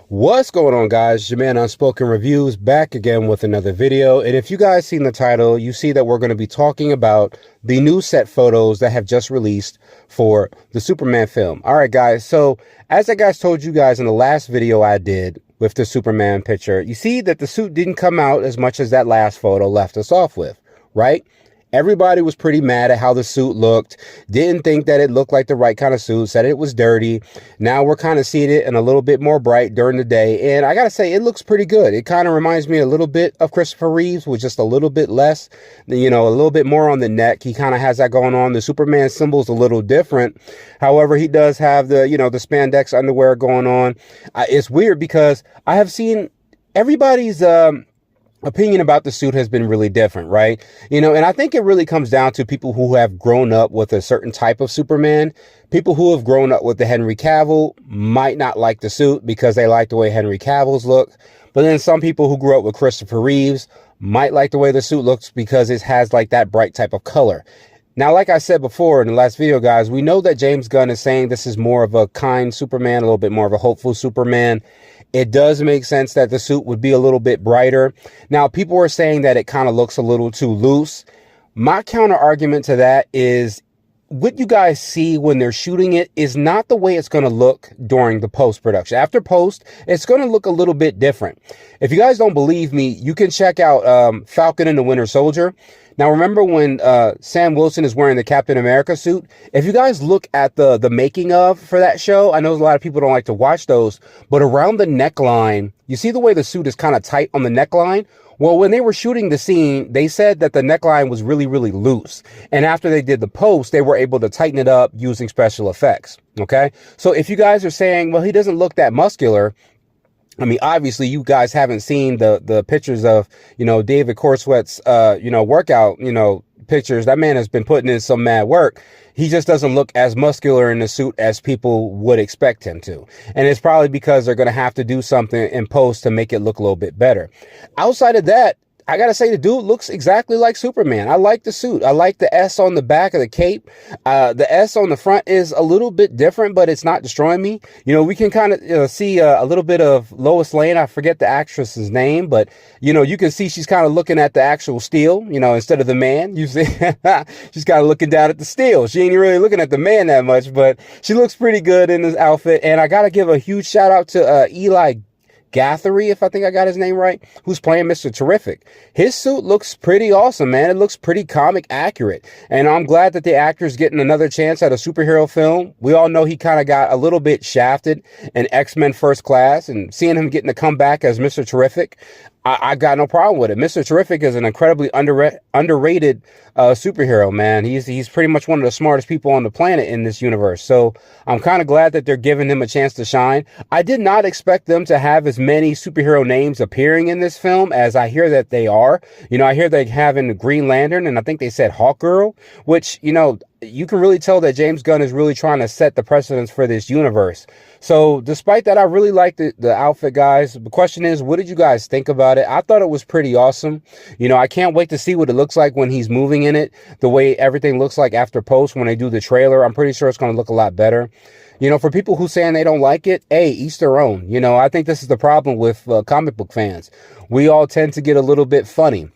What's going on, guys? It's your man Unspoken Reviews back again with another video. And if you guys seen the title, you see that we're going to be talking about the new set photos that have just released for the Superman film. All right, guys. So as I told you guys in the last video I did with the Superman picture, you see that the suit didn't come out as much as that last photo left us off with, right? Everybody was pretty mad at how the suit looked, didn't think that it looked like the right kind of suit, said it was dirty. Now we're kind of seeing it in a little bit more bright during the day, and I gotta say, it looks pretty good. It kind of reminds me a little bit of Christopher Reeves, with just a little bit less, a little bit more on the neck. He kind of has that going on. The Superman symbol's a little different. However, he does have the, the spandex underwear going on. It's weird because I have seen everybody's, opinion about the suit has been really different, right? And I think it really comes down to people who have grown up with a certain type of Superman. People who have grown up with the Henry Cavill might not like the suit because they like the way Henry Cavill's look. But then some people who grew up with Christopher Reeves might like the way the suit looks because it has like that bright type of color. Now, like I said before in the last video, guys, we know that James Gunn is saying this is more of a kind Superman, a little bit more of a hopeful Superman. It does make sense that the suit would be a little bit brighter. Now, people are saying that it kind of looks a little too loose. My counter argument to that is what you guys see when they're shooting it is not the way it's going to look during the post-production. After post, it's going to look a little bit different. If you guys don't believe me, you can check out Falcon and the Winter Soldier. Now, remember when Sam Wilson is wearing the Captain America suit? If you guys look at the making of for that show, I know a lot of people don't like to watch those, but around the neckline, you see the way the suit is kind of tight on the neckline? Well, when they were shooting the scene, they said that the neckline was really, really loose. And after they did the post, they were able to tighten it up using special effects. Okay? So if you guys are saying, well, he doesn't look that muscular, I mean, obviously, you guys haven't seen the pictures of, David Cornsweet's, workout, pictures. That man has been putting in some mad work. He just doesn't look as muscular in the suit as people would expect him to. And it's probably because they're going to have to do something in post to make it look a little bit better. Outside of that, I gotta say, the dude looks exactly like Superman. I like the suit. I like the S on the back of the cape. The S on the front is a little bit different, but it's not destroying me. We can kind of see a little bit of Lois Lane. I forget the actress's name, but, you can see she's kind of looking at the actual steel, instead of the man. You see, she's kind of looking down at the steel. She ain't really looking at the man that much, but she looks pretty good in this outfit. And I gotta give a huge shout out to Eli Gathery, if I think I got his name right, who's playing Mr. Terrific. His suit looks pretty awesome, man. It looks pretty comic accurate. And I'm glad that the actor's getting another chance at a superhero film. We all know he kind of got a little bit shafted in X-Men First Class, and seeing him getting to come back as Mr. Terrific, I got no problem with it. Mr. Terrific is an incredibly underrated superhero, man. He's pretty much one of the smartest people on the planet in this universe. So I'm kind of glad that they're giving him a chance to shine. I did not expect them to have as many superhero names appearing in this film as I hear that they are. I hear they having Green Lantern, and I think they said Hawkgirl, which, you can really tell that James Gunn is really trying to set the precedence for this universe. So despite that, I really like the outfit, guys. The question is, what did you guys think about it? I thought it was pretty awesome. I can't wait to see what it looks like when he's moving in it, the way everything looks like after post when they do the trailer. I'm pretty sure it's going to look a lot better. For people who saying they don't like it, hey, each their own. I think this is the problem with comic book fans. We all tend to get a little bit funny.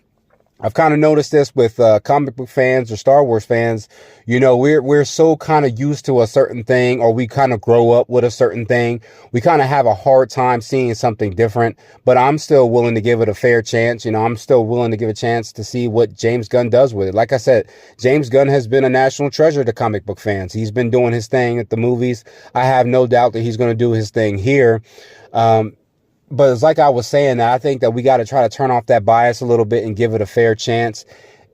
I've kind of noticed this with comic book fans or Star Wars fans. We're so kind of used to a certain thing, or we kind of grow up with a certain thing. We kind of have a hard time seeing something different, but I'm still willing to give it a fair chance. I'm still willing to give a chance to see what James Gunn does with it. Like I said, James Gunn has been a national treasure to comic book fans. He's been doing his thing at the movies. I have no doubt that he's going to do his thing here. But it's like I was saying, that I think that we got to try to turn off that bias a little bit and give it a fair chance.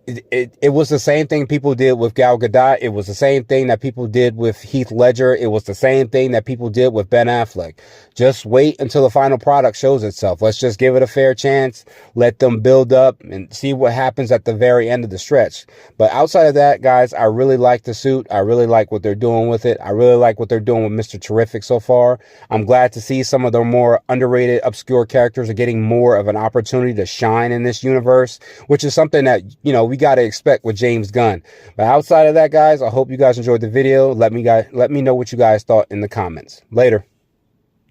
It was the same thing people did with Gal Gadot. It was the same thing that people did with Heath Ledger. It was the same thing that people did with Ben Affleck. Just wait until the final product shows itself. Let's just give it a fair chance. Let them build up and see what happens at the very end of the stretch. But outside of that, guys, I really like the suit. I really like what they're doing with it. I really like what they're doing with Mr. Terrific so far. I'm glad to see some of the more underrated, obscure characters are getting more of an opportunity to shine in this universe, which is something that, we got to expect with James Gunn. But outside of that, guys, I hope you guys enjoyed the video. Let me know what you guys thought in the comments. Later.